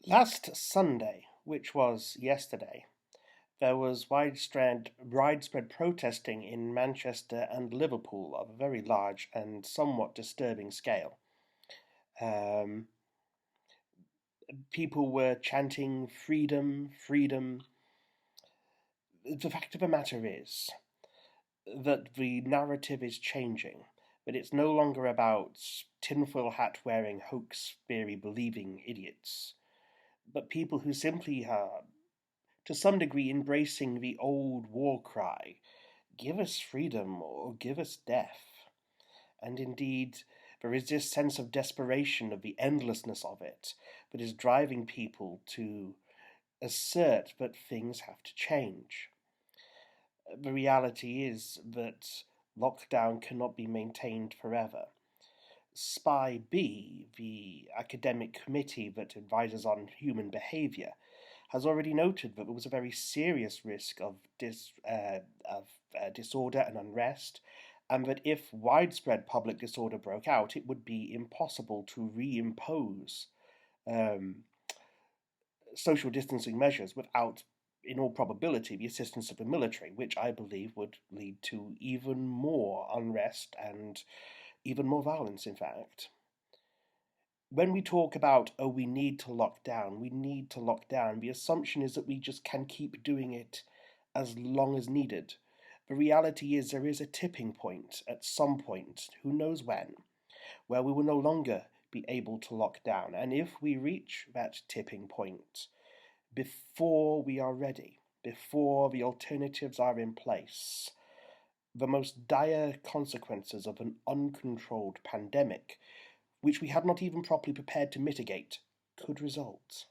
Last Sunday, which was yesterday, there was widespread protesting in Manchester and Liverpool of a very large and somewhat disturbing scale. Um, People were chanting freedom, freedom. The fact of the matter is that the narrative is changing, but it's no longer about tinfoil hat wearing, hoax theory believing idiots, but people who simply are, to some degree, embracing the old war cry, give us freedom or give us death. And indeed, there is this sense of desperation of the endlessness of it that is driving people to assert that things have to change. The reality is that lockdown cannot be maintained forever. SPY B, the academic committee that advises on human behavior, has already noted that there was a very serious risk of disorder and unrest, and that if widespread public disorder broke out, it would be impossible to reimpose um, social distancing measures without, in all probability, the assistance of the military, which I believe would lead to even more unrest and even more violence, in fact. When we talk about, oh, we need to lock down, the assumption is that we just can keep doing it as long as needed. The reality is there is a tipping point at some point, who knows when, where we will no longer be able to lock down. And if we reach that tipping point before we are ready, before the alternatives are in place, the most dire consequences of an uncontrolled pandemic, which we had not even properly prepared to mitigate, could result.